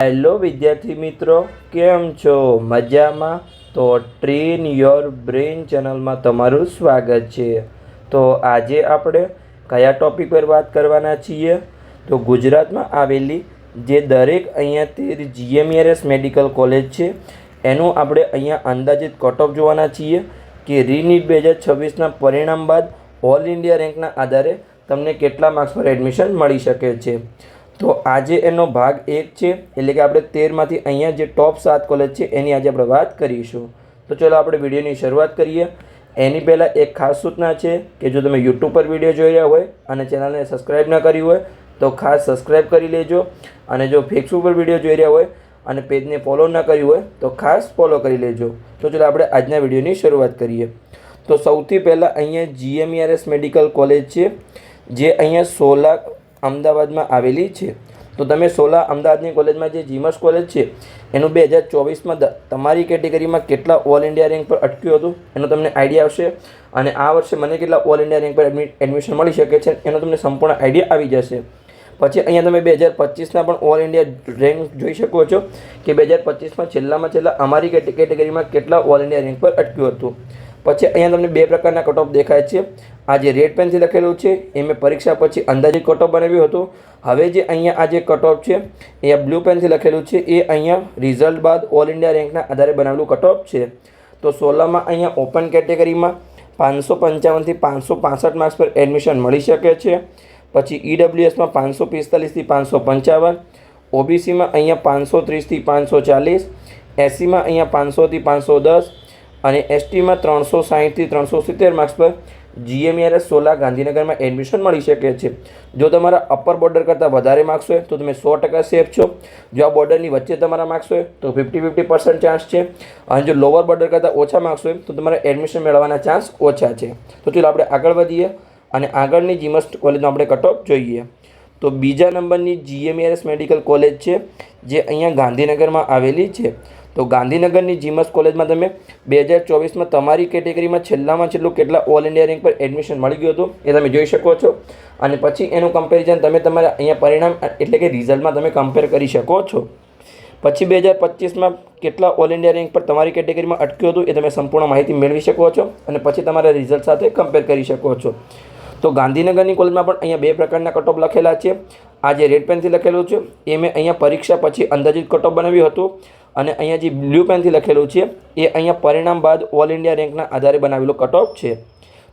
Hello વિદ્યાર્થી મિત્રો, કેમ છો? મજામાં? તો ટ્રેન યોર બ્રેન ચેનલમાં તમારું સ્વાગત છે. તો આજે આપણે કયા ટૉપિક પર વાત કરવાના છીએ? તો ગુજરાતમાં આવેલી જે દરેક અહીંયા 13 GMERS મેડિકલ કોલેજ છે એનું આપણે અહીંયા અંદાજિત કટ ઓફ જોવાના છીએ કે રીનીટ 2026ના પરિણામ બાદ ઓલ ઇન્ડિયા રેન્કના આધારે તમને કેટલા માર્ક્સ પર એડમિશન મળી શકે છે. તો આજે એનો ભાગ 1 છે, એટલે કે આપણે 13માંથી અહીંયા જે ટોપ 7 કોલેજ છે એની આજે આપણે વાત કરીશું. તો ચલો આપણે વિડીયોની શરૂઆત કરીએ. એની પહેલાં એક ખાસ સૂચના છે કે જો તમે યુટ્યુબ પર વિડીયો જોઈ રહ્યા હોય અને ચેનલને સબસ્ક્રાઈબ ન કરી હોય તો ખાસ સબસ્ક્રાઈબ કરી લેજો, અને જો ફેસબુક પર વિડીયો જોઈ રહ્યા હોય અને પેજને ફોલો ન કર્યું હોય તો ખાસ ફોલો કરી લેજો. તો ચલો આપણે આજના વિડીયોની શરૂઆત કરીએ. તો સૌથી પહેલાં અહીંયા GMERS મેડિકલ કોલેજ છે જે અહીંયા સોલા અમદાવાદમાં આવેલી છે. તો તમે સોલા અમદાવાદની કોલેજમાં જે જીમસ કોલેજ છે એનું 2024માં તમારી કેટેગરીમાં કેટલા ઓલ ઇન્ડિયા રેન્ક પર અટક્યું હતું એનો તમને આઈડિયા આવશે, અને આ વર્ષે મને કેટલા ઓલ ઇન્ડિયા રેન્ક પર એડમિશન મળી શકે છે એનો તમને સંપૂર્ણ આઈડિયા આવી જશે. પછી અહીંયા તમે 2025ના પણ ઓલ ઇન્ડિયા રેન્ક જોઈ શકો છો કે 2025માં છેલ્લા અમારી કેટેગરીમાં કેટલા ઓલ ઇન્ડિયા રેન્ક પર અટક્યું હતું. પછી અહીંયા તમને બે પ્રકારના કટ ઓફ દેખાય છે. આ જે રેડ પેનથી લખેલું છે એ મેં પરીક્ષા પછી અંદાજિત કટ ઓફ બનાવ્યું હતું. હવે જે અહીંયા આ જે કટ ઓફ છે એ બ્લુ પેનથી લખેલું છે એ અહીંયા રિઝલ્ટ બાદ ઓલ ઇન્ડિયા રેન્કના આધારે બનાવેલું કટ ઓફ છે. તો 16માં અહીંયા ઓપન કેટેગરીમાં 555થી 565 માર્ક્સ પર એડમિશન મળી શકે છે. પછી EWSમાં 545થી 555, OBCમાં અહીંયા 530થી 540, SCમાં અહીંયા 500થી 510 અને STમાં 360થી 370 માર્ક્સ પર GMERS સોલા ગાંધીનગરમાં એડમિશન મળી શકે છે. જો તમારા અપર બોર્ડર કરતાં વધારે માર્ક્સ હોય તો તમે 100% સેફ છો. જો આ બોર્ડરની વચ્ચે તમારા માર્ક્સ હોય તો 50% ચાન્સ છે, અને જો લોઅર બોર્ડર કરતાં ઓછા માર્ક્સ હોય તો તમારા એડમિશન મેળવવાના ચાન્સ ઓછા છે. તો ચાલો આપણે આગળ વધીએ અને આગળની જીમસ કોલેજનો આપણે કટ ઓફ જોઈએ. તો બીજા નંબરની GMERS મેડિકલ કોલેજ છે જે અહીંયા ગાંધીનગરમાં આવેલી છે. તો ગાંધીનગરની જીમસ કોલેજમાં તમે 2024માં તમારી કેટેગરીમાં છેલ્લું કેટલા ઓલ ઇન્ડિયા રેન્ક પર એડમિશન મળી ગયું હતું એ તમે જોઈ શકો છો, અને પછી એનું કમ્પેરિઝન તમે તમારા અહીંયા પરિણામ એટલે કે રિઝલ્ટમાં તમે કમ્પેર કરી શકો છો. પછી 2025માં કેટલા ઓલ ઇન્ડિયા રેન્ક પર તમારી કેટેગરીમાં અટક્યું હતું એ તમે સંપૂર્ણ માહિતી મેળવી શકો છો, અને પછી તમારા રિઝલ્ટ સાથે કમ્પેર કરી શકો છો. તો ગાંધીનગરની કોલેજમાં પણ અહીંયા બે પ્રકારના કટ ઓફ લખેલા છે. આ જે રેડ પેનથી લખેલું છે એ મેં અહીંયા પરીક્ષા પછી અંદાજિત કટ ઓફ બનાવ્યું હતું, અને અહીંયા જે બ્લુ પેનથી લખેલું છે એ અહીંયા પરિણામ બાદ ઓલ ઇન્ડિયા રેન્કના આધારે બનાવેલો કટ ઓફ છે.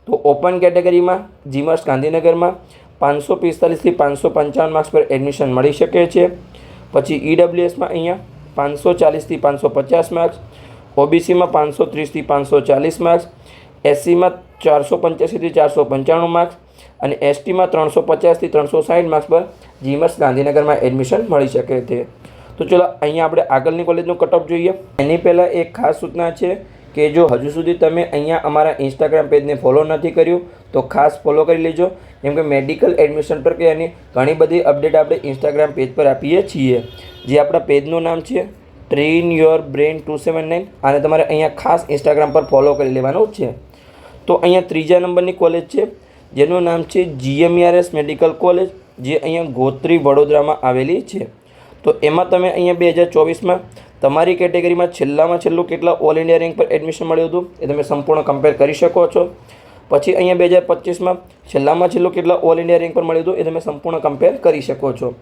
તો ઓપન કેટેગરીમાં જીમસ ગાંધીનગરમાં 545થી 555 માર્ક્સ પર એડમિશન મળી શકે છે. પછી EWSમાં અહીંયા 540થી 550 માર્ક્સ, OBCમાં 530થી 540 માર્ક્સ, SCમાં 485થી 495 માર્ક્સ, અને STમાં 350થી 360 માર્ક્સ પર જીમસ ગાંધીનગરમાં એડમિશન મળી શકે છે. તો ચલો અહીંયા આપણે આગળની કોલેજનો કટ ઓફ જોઈએ. એની પહેલાં એક ખાસ સૂચના છે કે જો હજુ સુધી તમે અહીંયા અમારા ઇન્સ્ટાગ્રામ પેજને ફોલો નથી કર્યું તો ખાસ ફોલો કરી લેજો, કેમ કે મેડિકલ એડમિશન પર કે એની ઘણી બધી અપડેટ આપણે ઇન્સ્ટાગ્રામ પેજ પર આપીએ છીએ. જે આપણા પેજનું નામ છે ટ્રેન યોર બ્રેન 279, અને તમારે અહીંયા ખાસ ઇન્સ્ટાગ્રામ પર ફોલો કરી લેવાનું છે. તો અહીંયા ત્રીજા નંબરની કોલેજ છે જેનું નામ છે GMERS મેડિકલ કોલેજ, જે અહીંયા ગોત્રી વડોદરામાં આવેલી છે. તો એમાં તમે અહીંયા 2024માં તમારી કેટેગરીમાં છેલ્લું કેટલા ઓલ ઇન્ડિયા રેન્ક પર એડમિશન મળ્યું હતું એ તમે સંપૂર્ણ કમ્પેર કરી શકો છો. પછી અહીંયા 2025માં છેલ્લું કેટલા ઓલ ઇન્ડિયા રેન્ક પર મળ્યું હતું એ તમે સંપૂર્ણ કમ્પેર કરી શકો છો.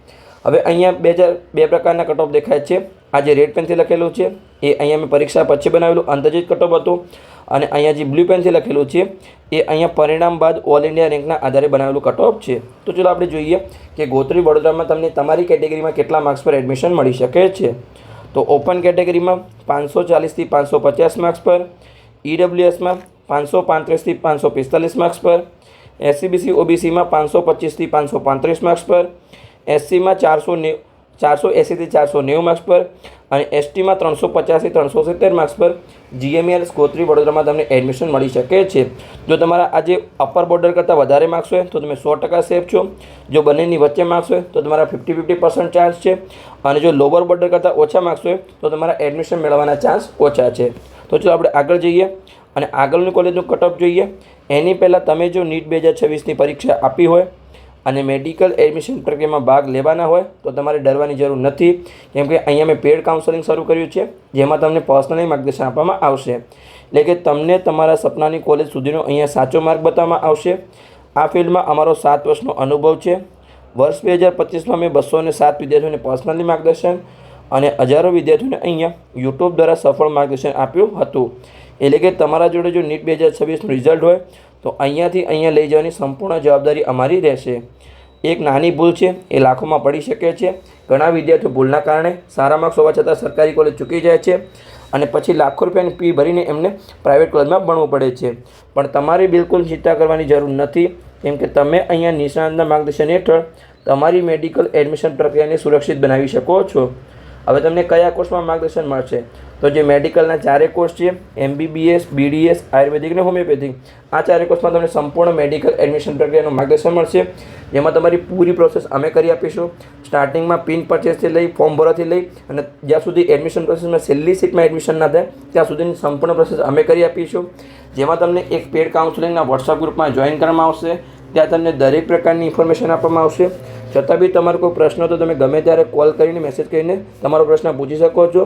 હવે અહીંયા બે પ્રકારના કટ ઓફ દેખાય છે. આ જે રેડ પેનથી લખેલું છે એ અહીંયા મેં પરીક્ષા પછી બનાવેલું અંદાજિત કટ ઓફ હતું, અને અહીંયા જે બ્લુ પેનથી લખેલું છે એ અહીંયા પરિણામ બાદ ઓલ ઇન્ડિયા રેન્કના આધારે બનાવેલું કટ ઓફ છે. તો ચલો આપણે જોઈએ કે ગોત્રી વડોદરામાં તમને તમારી કેટેગરીમાં કેટલા માર્ક્સ પર એડમિશન મળી શકે છે. તો ઓપન કેટેગરીમાં 540થી 550 માર્ક્સ પર, EWSમાં 535થી 545 માર્ક્સ પર, SCBC OBCમાં 525થી 535 માર્ક્સ પર, SCમાં 480થી 490 માર્ક્સ પર, અને STમાં 350થી 370 માર્ક્સ પર GMERS ગોત્રી વડોદરામાં તમને એડમિશન મળી શકે છે. જો તમારા આજે અપર બોર્ડર કરતાં વધારે માર્ક્સ હોય તો તમે 100% સેફ છો. જો બંનેની વચ્ચે માર્ક્સ હોય તો તમારા 50% ચાન્સ છે, અને જો લોઅર બોર્ડર કરતાં ઓછા માર્ક્સ હોય તો તમારા એડમિશન મેળવવાના ચાન્સ ઓછા છે. તો ચાલો આપણે આગળ જઈએ અને આગળની કોલેજનું કટ ઓફ જોઈએ. એની પહેલાં તમે જો નીટ 2026ની પરીક્ષા આપી હોય અને મેડિકલ એડમિશન પ્રક્રિયામાં ભાગ લેવાના હોય તો તમારે ડરવાની જરૂર નથી, કેમ કે અહીંયા મેં પેડ કાઉન્સેલિંગ શરૂ કર્યું છે, જેમાં તમને પર્સનલી માર્ગદર્શન આપવામાં આવશે. એટલે કે તમને તમારા સપનાની કોલેજ સુધીનો અહીંયા સાચો માર્ગ બતાવવામાં આવશે. આ ફિલ્ડમાં અમારો 7 વર્ષનો અનુભવ છે. વર્ષ 2025માં મેં 207 વિદ્યાર્થીઓને પર્સનલી માર્ગદર્શન અને હજારો વિદ્યાર્થીઓને અહીંયા યુટ્યુબ દ્વારા સફળ માર્ગદર્શન આપ્યું હતું. એટલે કે તમારા જોડે જો નીટ 2026નું રિઝલ્ટ હોય તો અહીંયાથી અહીંયા લઈ જવાની સંપૂર્ણ જવાબદારી અમારી રહેશે. એક નાની ભૂલ છે એ લાખોમાં પડી શકે છે. ઘણા વિદ્યાર્થીઓ ભૂલના કારણે સારા માર્ક્સ હોવા છતાં સરકારી કોલેજ ચૂકી જાય છે અને પછી લાખો રૂપિયાની ફી ભરીને એમને પ્રાઇવેટ કોલેજમાં ભણવું પડે છે. પણ તમારે બિલકુલ ચિંતા કરવાની જરૂર નથી, કેમ કે તમે અહીંયા નિષ્ણાતના માર્ગદર્શન હેઠળ તમારી મેડિકલ એડમિશન પ્રક્રિયાને સુરક્ષિત બનાવી શકો છો. હવે તમને કયા કોર્સમાં માર્ગદર્શન મળશે? તો જે મેડિકલના 4 કોર્સ છે, MBBS, BDS, આયુર્વેદિક અને હોમિયોપેથિક, આ 4 કોર્સમાં તમને સંપૂર્ણ મેડિકલ એડમિશન પ્રક્રિયાનું માર્ગદર્શન મળશે, જેમાં તમારી પૂરી પ્રોસેસ અમે કરી આપીશું. સ્ટાર્ટિંગમાં પિન પરચેસથી લઈ ફોર્મ ભરવાથી લઈ અને જ્યાં સુધી એડમિશન પ્રોસેસમાં છેલ્લી સીટમાં એડમિશન ના થાય ત્યાં સુધીની સંપૂર્ણ પ્રોસેસ અમે કરી આપીશું, જેમાં તમને એક પેડ કાઉન્સેલિંગના વોટ્સઅપ ગ્રુપમાં જોઈન કરવામાં આવશે. ત્યાં તમને દરેક પ્રકારની ઇન્ફોર્મેશન આપવામાં આવશે. છતાં બી તમારો કોઈ પ્રશ્ન તો તમે ગમે ત્યારે કોલ કરીને મેસેજ કરીને તમારો પ્રશ્ન પૂછી શકો છો,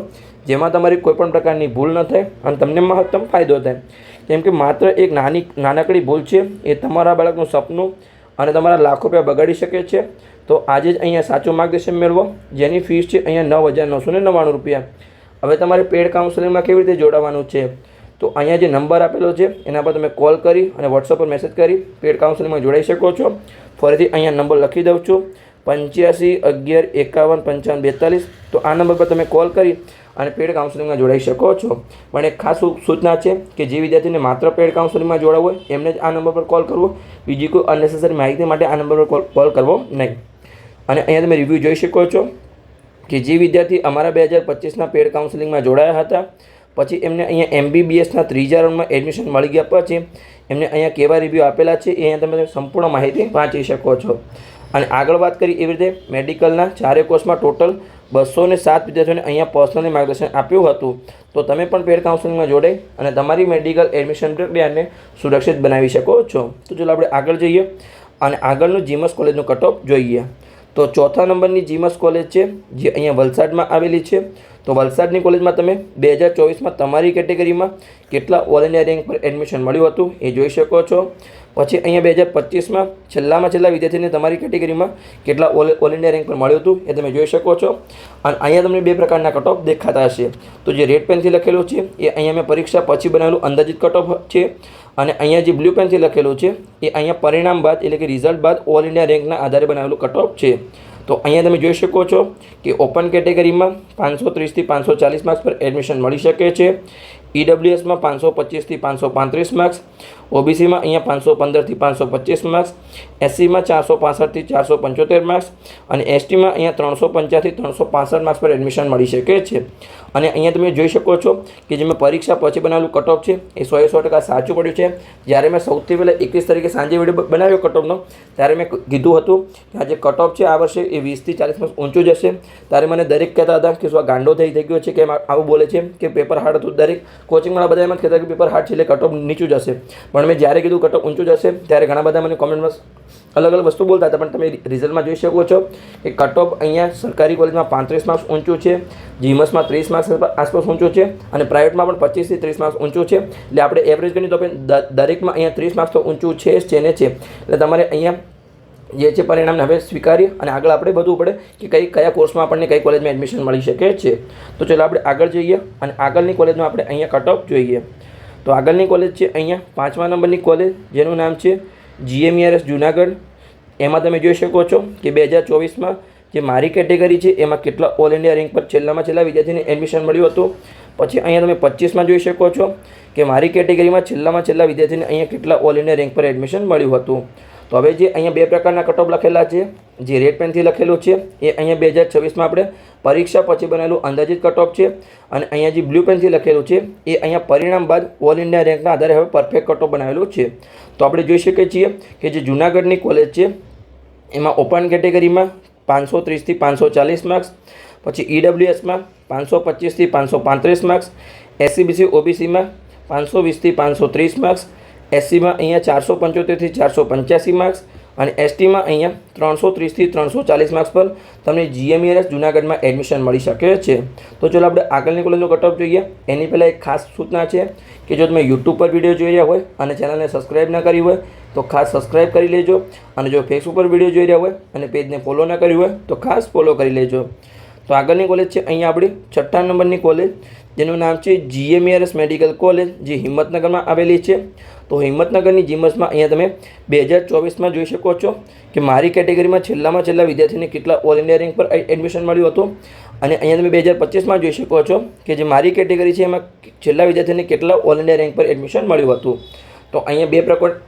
જેમાં તમારી કોઈપણ પ્રકારની ભૂલ ન થાય અને તમને મહત્તમ ફાયદો થાય. કેમ કે માત્ર એક નાનકડી ભૂલ છે એ તમારા બાળકનું સપનું અને તમારા લાખો રૂપિયા બગાડી શકે છે. તો આજે જ અહીંયા સાચું માર્ગદર્શન મેળવો, જેની ફીસ છે અહીંયા 9,999 રૂપિયા. હવે તમારે પેડ કાઉન્સેલિંગમાં કેવી રીતે જોડાવાનું છે? તો અહીંયા જે નંબર આપેલો છે એના પર તમે કોલ કરી અને વોટ્સઅપ પર મેસેજ કરી પેડ કાઉન્સેલિંગમાં જોડાઈ શકો છો. ફરીથી અહીંયા નંબર લખી દઉં છું, 85 11 51 55 42. તો આ નંબર પર તમે કોલ કરી અને પેડ કાઉન્સેલિંગમાં જોડાઈ શકો છો. પણ એક ખાસ સૂચના છે કે જે વિદ્યાર્થીને માત્ર પેડ કાઉન્સેલિંગમાં જોડાવવું હોય એમને જ આ નંબર પર કોલ કરવો, બીજી કોઈ અનનેસેસરી માહિતી માટે આ નંબર પર કોલ કરવો નહીં. અને અહીંયા તમે રિવ્યૂ જોઈ શકો છો કે જે વિદ્યાર્થી અમારા 2025ના પેડ કાઉન્સેલિંગમાં જોડાયા હતા, પછી એમને અહીંયા MBBSના 3જા રાઉન્ડમાં એડમિશન મળી ગયા પછી એમને અહીંયા કેવા રિવ્યૂ આપેલા છે એ અહીંયા તમે સંપૂર્ણ માહિતી વાંચી શકો છો. અને આગળ વાત કરી એવી રીતે મેડિકલના 4 કોર્સમાં ટોટલ 207 વિદ્યાર્થીઓને અહીંયા પર્સનલી માર્ગદર્શન આપ્યું હતું. તો તમે પણ પેડ કાઉન્સેલિંગમાં જોડાઈ અને તમારી મેડિકલ એડમિશન પ્રક્રિયાને સુરક્ષિત બનાવી શકો છો. તો ચાલો આપણે આગળ જઈએ અને આગળનું જીમસ કોલેજનું કટ ઓફ જોઈએ. તો 4થા નંબરની જીમસ કોલેજ છે જે અહીંયા વલસાડમાં આવેલી છે. તો વલસાડની કોલેજમાં તમે 2024માં તમારી કેટેગરીમાં કેટલા ઓલ ઇન્ડિયા રેન્ક પર એડમિશન મળ્યું હતું એ જોઈ શકો છો. પછી અહીંયા 2025માં છેલ્લા વિદ્યાર્થીને તમારી કેટેગરીમાં કેટલા ઓલ ઇન્ડિયા રેન્ક પર મળ્યું હતું એ તમે જોઈ શકો છો. અને અહીંયા તમને 2 પ્રકારના કટ ઓફ દેખાતા હશે. તો જે રેડ પેનથી લખેલું છે એ અહીંયા મેં પરીક્ષા પછી બનાવેલું અંદાજિત કટ ઓફ છે, અને અહીંયા જે બ્લુ પેનથી લખેલું છે એ અહીંયા પરિણામ બાદ એટલે કે રિઝલ્ટ બાદ ઓલ ઇન્ડિયા રેન્કના આધારે બનાવેલું કટ ઓફ છે. તો અહીંયા તમે જોઈ શકો છો કે ઓપન કેટેગરીમાં 530થી 540 માર્ક્સ પર એડમિશન મળી શકે છે. EWSમાં 525થી 535 માર્ક્સ, OBCમાં અહીંયા 515થી 525 માર્ક્સ, SCમાં 465થી 475 માર્ક્સ અને STમાં અહીંયા 350થી 365 માર્ક્સ પર એડમિશન મળી શકે છે. અને અહીંયા તમે જોઈ શકો છો કે જે મેં પરીક્ષા પછી બનાવેલું કટ ઓફ છે એ 100% સાચું પડ્યું છે. જ્યારે મેં સૌથી પહેલાં 21 તારીખે સાંજે વિડીયો બનાવ્યો કટ ઓફનો ત્યારે મેં કીધું હતું કે આ જે કટ ઓફ છે આ વર્ષે એ 20થી 40 માર્ક્સ ઊંચું જશે. ત્યારે મને દરેક કહેતા હતા કે શું આ ગાંડો થઈ ગયો છે કે આવું બોલે છે કે પેપર હાર્ડ હતું. દરેક કોચિંગવાળા બધા એમ જ કહેતા કે પેપર હાર્ડ છે એટલે કટ ઓફ નીચું જશે. પણ મેં જ્યારે કીધું કટ ઓફ ઊંચું જશે ત્યારે ઘણા બધા મને કોમેન્ટમાં અલગ વસ્તુ બોલતા હતા. પણ તમે રિઝલ્ટમાં જોઈ શકો છો કે કટ ઓફ અહીંયા સરકારી કોલેજમાં 35 માર્ક્સ ઊંચું છે, જીમસમાં 30 માર્ક્સ આસપાસ ઊંચું છે અને પ્રાઇવેટમાં પણ 25થી 30 માર્ક્સ ઊંચું છે. એટલે આપણે એવરેજ ગણીએ તો દરેકમાં અહીંયા 30 માર્ક્સ તો ઊંચું છે જ છે. એટલે તમારે અહીંયા જે છે પરિણામને હવે સ્વીકારીએ અને આગળ આપણે બધું પડે કે કયા કોર્સમાં આપણને કઈ કોલેજમાં એડમિશન મળી શકે છે. તો ચાલો આપણે આગળ જઈએ અને આગળની કોલેજમાં આપણે અહીંયા કટ ઓફ જોઈએ. તો આગળની કોલેજ છે અહીંયા 5મા નંબરની કોલેજ જેનું નામ છે GMERS જુનાગઢ. એમાં તમે જોઈ શકો છો કે 2024માં જે મારી કેટેગરી છે એમાં કેટલા ઓલ ઇન્ડિયા રેન્ક પર છેલ્લા વિદ્યાર્થીને એડમિશન મળ્યું હતું. પછી અહીંયા તમે 25માં જોઈ શકો છો કે મારી કેટેગરીમાં છેલ્લા વિદ્યાર્થીને અહીંયા કેટલા ઓલ ઇન્ડિયા રેન્ક પર એડમિશન મળ્યું હતું. તો હવે જે અહીંયા 2 પ્રકારના કટ ઓફ લખેલા છે, જે રેડ પેનથી લખેલું છે એ અહીંયા 2026માં આપણે પરીક્ષા પછી બનેલું અંદાજિત કટ ઓફ છે, અને અહીંયા જે બ્લુ પેનથી લખેલું છે એ અહીંયા પરિણામ બાદ ઓલ ઇન્ડિયા રેન્કના આધારે હવે પરફેક્ટ કટ ઓફ બનાવેલું છે. તો આપણે જોઈ શકીએ છીએ કે જે જૂનાગઢની કોલેજ છે એમાં ઓપન કેટેગરીમાં 530થી 540 માર્ક્સ, પછી EWSમાં 525થી 535 માર્ક્સ, SCBC OBCમાં 520થી 530 માર્ક્સ, SCમાં અહીંયા 475થી 485 માર્ક્સ અને એસટીમાં અહીંયા 330થી 340 માર્ક્સ પર તમને GMERS જૂનાગઢમાં એડમિશન મળી શકે છે. તો ચાલો આપણે આગળની કોલેજનો કટ ઓફ જોઈએ. એની પહેલાં એક ખાસ સૂચના છે કે જો તમે યુટ્યુબ પર વિડીયો જોઈ રહ્યા હોય અને ચેનલને સબસ્ક્રાઈબ ના કરી હોય તો ખાસ સબસ્ક્રાઈબ કરી લેજો. અને જો ફેસબુક પર વિડીયો જોઈ રહ્યા હોય અને પેજને ફોલો ના કર્યું હોય તો ખાસ ફોલો કરી લેજો. તો આગળની કોલેજ છે અહીંયા આપણી 6 નંબરની કોલેજ, જેનું નામ છે GMERS મેડિકલ કોલેજ, જે હિંમતનગરમાં આવેલી છે. તો હિંમતનગરની જીમસમાં અહીંયા તમે 2024માં જોઈ શકો છો કે મારી કેટેગરીમાં છેલ્લા વિદ્યાર્થીને કેટલા ઓલ ઇન્ડિયા રેન્ક પર એડમિશન મળ્યું હતું. અને અહીંયા તમે 2025માં જોઈ શકો છો કે જે મારી કેટેગરી છે એમાં છેલ્લા વિદ્યાર્થીને કેટલા ઓલ ઇન્ડિયા રેન્ક પર એડમિશન મળ્યું હતું. તો અહીંયા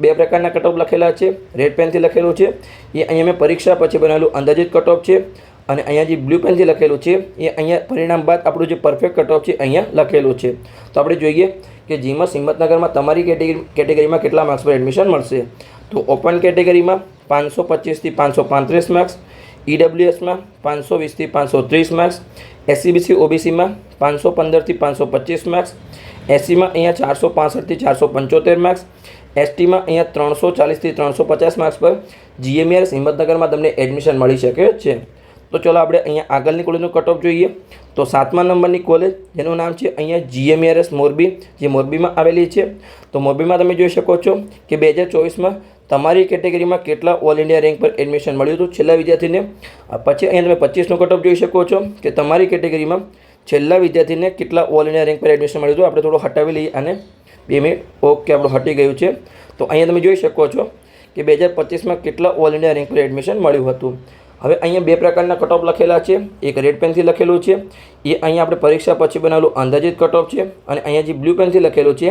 બે પ્રકારના કટ ઓફ લખેલા છે. રેડ પેનથી લખેલું છે એ અહીંયા મેં પરીક્ષા પછી બનાવેલું અંદાજિત કટ ઓફ છે. અને અહીંયા જે બ્લુ પેનથી લખેલું છે એ અહીંયા પરિણામ બાદ આપણું જે પરફેક્ટ કટ ઓફ છે અહીંયા લખેલું છે. તો આપણે જોઈએ કે જીમસ હિંમતનગરમાં તમારી કેટેગરીમાં કેટલા માર્ક્સ પર એડમિશન મળશે. તો ઓપન કેટેગરીમાં 525થી 535 માર્ક્સ, EWSમાં 520થી 530 માર્ક્સ, SCBC OBCમાં 515થી 525 માર્ક્સ, SCમાં અહીંયા 465થી 475 માર્ક્સ, STમાં અહીંયા 340થી 350 માર્ક્સ પર GMERS હિંમતનગરમાં તમને એડમિશન મળી શકે છે. તો ચાલો આપણે અહીંયા આગળની કોલેજનો કટ ઓફ જોઈએ. તો 7મા નંબરની કોલેજ, જેનું નામ છે અહીંયા GMERS મોરબી, જે મોરબીમાં આવેલી છે. તો મોરબીમાં તમે જોઈ શકો છો કે 2024માં તમારી કેટેગરીમાં કેટલા ઓલ ઇન્ડિયા રેન્ક પર એડમિશન મળ્યું હતું છેલ્લા વિદ્યાર્થીને. પછી અહીંયા તમે 25નો કટ ઓફ જોઈ શકો છો કે તમારી કેટેગરીમાં છેલ્લા વિદ્યાર્થીને કેટલા ઓલ ઇન્ડિયા રેન્ક પર એડમિશન મળ્યું હતું. આપણે થોડું હટાવી લઈએ અને 2 મિનિટ. ઓકે, આપણું હટી ગયું છે. તો અહીંયા તમે જોઈ શકો છો કે 2025માં કેટલા ઓલ ઇન્ડિયા રેન્ક પર એડમિશન મળ્યું હતું. હવે અહીંયા બે પ્રકારના કટ ઓફ લખેલા છે. એક રેડ પેનથી લખેલું છે એ અહીંયા આપણે પરીક્ષા પછી બનાવેલું અંદાજિત કટ ઓફ છે. અને અહીંયા જે બ્લુ પેનથી લખેલું છે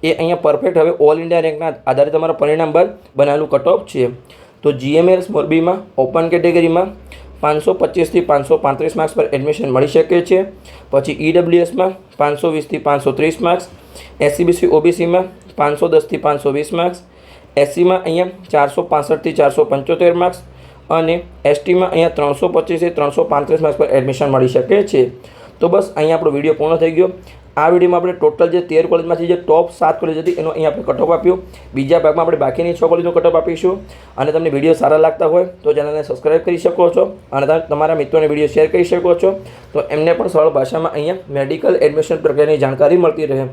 એ અહીંયા પરફેક્ટ હવે ઓલ ઇન્ડિયા રેન્કના આધારે તમારા પરિણામ બાદ બનાવેલું કટ ઓફ છે. તો GMERS મોરબીમાં ઓપન કેટેગરીમાં 525થી 535 માર્ક્સ પર એડમિશન મળી શકે છે. પછી EWSમાં 520થી 530 માર્ક્સ, SCBC OBCમાં 510થી 520 માર્ક્સ, SCમાં અહીંયા 465થી 475 માર્ક્સ અને STમાં અહીંયા 325થી 335 માર્ક્સ પર એડમિશન મળી શકે છે. તો બસ અહીંયા આપણો વિડીયો પૂર્ણ થઈ ગયો. આ વિડીયોમાં આપણે ટોટલ જે 13 કોલેજમાંથી જે ટોપ 7 કોલેજ હતી એનો અહીંયા આપણે કટ ઓફ આપ્યો. બીજા ભાગમાં આપણે બાકીની 6 કોલેજનો કટ ઓફ આપીશું. અને તમને વિડીયો સારા લાગતા હોય તો ચેનલને સબસ્ક્રાઈબ કરી શકો છો અને તમારા મિત્રોને વિડીયો શેર કરી શકો છો. તો એમને પણ સરળ ભાષામાં અહીંયા મેડિકલ એડમિશન પ્રક્રિયાની જાણકારી મળતી રહે.